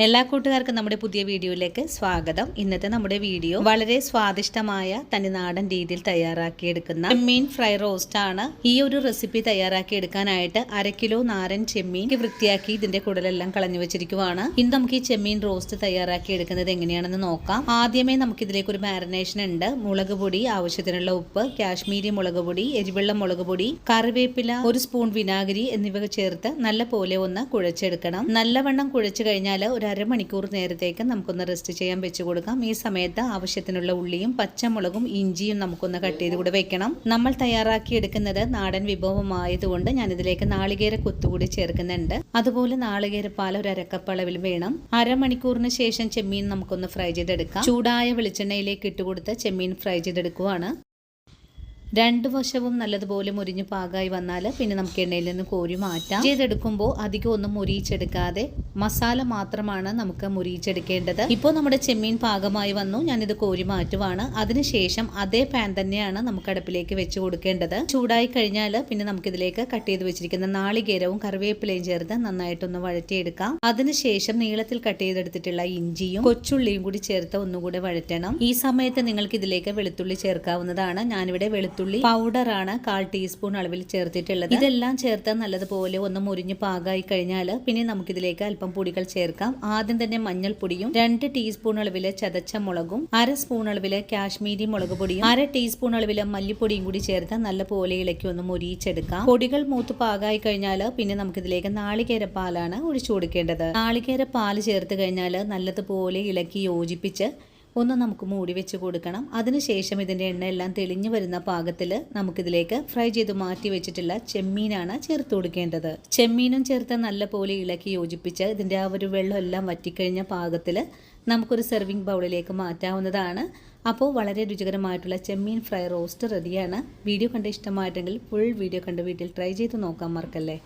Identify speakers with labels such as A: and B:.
A: എല്ലാ കൂട്ടുകാർക്കും നമ്മുടെ പുതിയ വീഡിയോയിലേക്ക് സ്വാഗതം. ഇന്നത്തെ നമ്മുടെ വീഡിയോ വളരെ സ്വാദിഷ്ടമായ തനിനാടൻ രീതിയിൽ തയ്യാറാക്കിയെടുക്കുന്ന ചെമ്മീൻ ഫ്രൈ റോസ്റ്റ് ആണ്. ഈ ഒരു റെസിപ്പി തയ്യാറാക്കിയെടുക്കാനായിട്ട് 1/2 കിലോ നാരൻ ചെമ്മീൻ വൃത്തിയാക്കി ഇതിന്റെ കുടലെല്ലാം കളഞ്ഞു വെച്ചിരിക്കുവാണ്. ഇന്ന് നമുക്ക് ഈ ചെമ്മീൻ റോസ്റ്റ് തയ്യാറാക്കിയെടുക്കുന്നത് എങ്ങനെയാണെന്ന് നോക്കാം. ആദ്യമേ നമുക്ക് ഇതിലേക്ക് ഒരു മാരിനേഷൻ ഉണ്ട്. മുളക് പൊടി, ആവശ്യത്തിനുള്ള ഉപ്പ്, കാശ്മീരി മുളക് പൊടി, എരിവെള്ള മുളക് പൊടി, കറിവേപ്പില, 1 സ്പൂൺ വിനാഗിരി എന്നിവ ചേർത്ത് നല്ല പോലെ ഒന്ന് കുഴച്ചെടുക്കണം. നല്ലവണ്ണം കുഴച്ചു കഴിഞ്ഞാൽ ഒരു 1/2 മണിക്കൂർ നേരത്തേക്ക് നമുക്കൊന്ന് റെസ്റ്റ് ചെയ്യാൻ വെച്ച് കൊടുക്കാം. ഈ സമയത്ത് ആവശ്യത്തിനുള്ള ഉള്ളിയും പച്ചമുളകും ഇഞ്ചിയും നമുക്കൊന്ന് കട്ട് ചെയ്ത് കൂടെ വെക്കണം. നമ്മൾ തയ്യാറാക്കി എടുക്കുന്നത് നാടൻ വിഭവമായതുകൊണ്ട് ഞാൻ ഇതിലേക്ക് നാളികേര കൊത്തുകൂടി ചേർക്കുന്നുണ്ട്. അതുപോലെ നാളികേരപ്പാൽ ഒരു 1/2 കപ്പ് അളവിൽ വേണം. 1/2 മണിക്കൂറിന് ശേഷം ചെമ്മീൻ നമുക്കൊന്ന് ഫ്രൈ ചെയ്തെടുക്കാം. ചൂടായ വെളിച്ചെണ്ണയിലേക്ക് ഇട്ടുകൊടുത്ത് ചെമ്മീൻ ഫ്രൈ ചെയ്തെടുക്കുവാണ്. 2 വശവും നല്ലതുപോലെ മുരിഞ്ഞ് പാകമായി വന്നാൽ പിന്നെ നമുക്ക് എണ്ണയിൽ നിന്ന് കോരി മാറ്റാം. ചെയ്തെടുക്കുമ്പോൾ അധികം ഒന്നും മുരിയിച്ചെടുക്കാതെ മസാല മാത്രമാണ് നമുക്ക് മുരിയിച്ചെടുക്കേണ്ടത്. ഇപ്പോൾ നമ്മുടെ ചെമ്മീൻ പാകമായി വന്നു. ഞാനിത് കോരി മാറ്റുവാണ്. അതിനുശേഷം അതേ പാൻ തന്നെയാണ് നമുക്ക് അടുപ്പിലേക്ക് വെച്ച് കൊടുക്കേണ്ടത്. ചൂടായി കഴിഞ്ഞാൽ പിന്നെ നമുക്കിതിലേക്ക് കട്ട് ചെയ്ത് വെച്ചിരിക്കുന്ന നാളികേരവും കറിവേപ്പിലയും ചേർത്ത് നന്നായിട്ടൊന്ന് വഴറ്റിയെടുക്കാം. അതിനുശേഷം നീളത്തിൽ കട്ട് ചെയ്തെടുത്തിട്ടുള്ള ഇഞ്ചിയും കൊച്ചുള്ളിയും കൂടി ചേർത്ത് ഒന്നുകൂടെ വഴറ്റണം. ഈ സമയത്ത് നിങ്ങൾക്ക് ഇതിലേക്ക് വെളുത്തുള്ളി ചേർക്കാവുന്നതാണ്. ഞാനിവിടെ വെളുത്തുള്ളി പൗഡറാണ് 1/4 ടീസ്പൂൺ അളവിൽ ചേർത്തിട്ടുള്ളത്. ഇതെല്ലാം ചേർത്ത് നല്ലതുപോലെ ഒന്ന് മുരിഞ്ഞ് പാകമായി കഴിഞ്ഞാൽ പിന്നെ നമുക്കിതിലേക്ക് അല്പം പൊടികൾ ചേർക്കാം. ആദ്യം തന്നെ മഞ്ഞൾപ്പൊടിയും 2 ടീസ്പൂൺ അളവിലെ ചതച്ച മുളകും 1/2 സ്പൂൺ അളവിലെ കാശ്മീരി മുളക് പൊടിയും 1/2 ടീസ്പൂൺ അളവിലെ മല്ലിപ്പൊടിയും കൂടി ചേർത്ത് നല്ലപോലെ ഇളക്കി ഒന്ന് മുരിയിച്ചെടുക്കാം. പൊടികൾ മൂത്ത് പാകമായി കഴിഞ്ഞാൽ പിന്നെ നമുക്കിതിലേക്ക് നാളികേരപ്പാലാണ് ഒഴിച്ചു കൊടുക്കേണ്ടത്. നാളികേരപ്പാൽ ചേർത്ത് കഴിഞ്ഞാൽ നല്ലതുപോലെ ഇളക്കി യോജിപ്പിച്ച് ഒന്ന് നമുക്ക് മൂടി വെച്ച് കൊടുക്കണം. അതിനുശേഷം ഇതിൻ്റെ എണ്ണയെല്ലാം തെളിഞ്ഞു വരുന്ന പാകത്തിൽ നമുക്കിതിലേക്ക് ഫ്രൈ ചെയ്ത് മാറ്റി വെച്ചിട്ടുള്ള ചെമ്മീനാണ് ചേർത്ത് കൊടുക്കേണ്ടത്. ചെമ്മീനും ചേർത്ത് നല്ല പോലെ ഇളക്കി യോജിപ്പിച്ച് ഇതിൻ്റെ ആ ഒരു വെള്ളം എല്ലാം വറ്റിക്കഴിഞ്ഞ പാകത്തിൽ നമുക്കൊരു സെർവിങ് ബൗളിലേക്ക് മാറ്റാവുന്നതാണ്. അപ്പോൾ വളരെ രുചികരമായിട്ടുള്ള ചെമ്മീൻ ഫ്രൈ റോസ്റ്റ് റെഡിയാണ്. വീഡിയോ കണ്ട് ഇഷ്ടമായിട്ടെങ്കിൽ ഫുൾ വീഡിയോ കണ്ട് വീട്ടിൽ ട്രൈ ചെയ്ത് നോക്കാൻ മറക്കല്ലേ.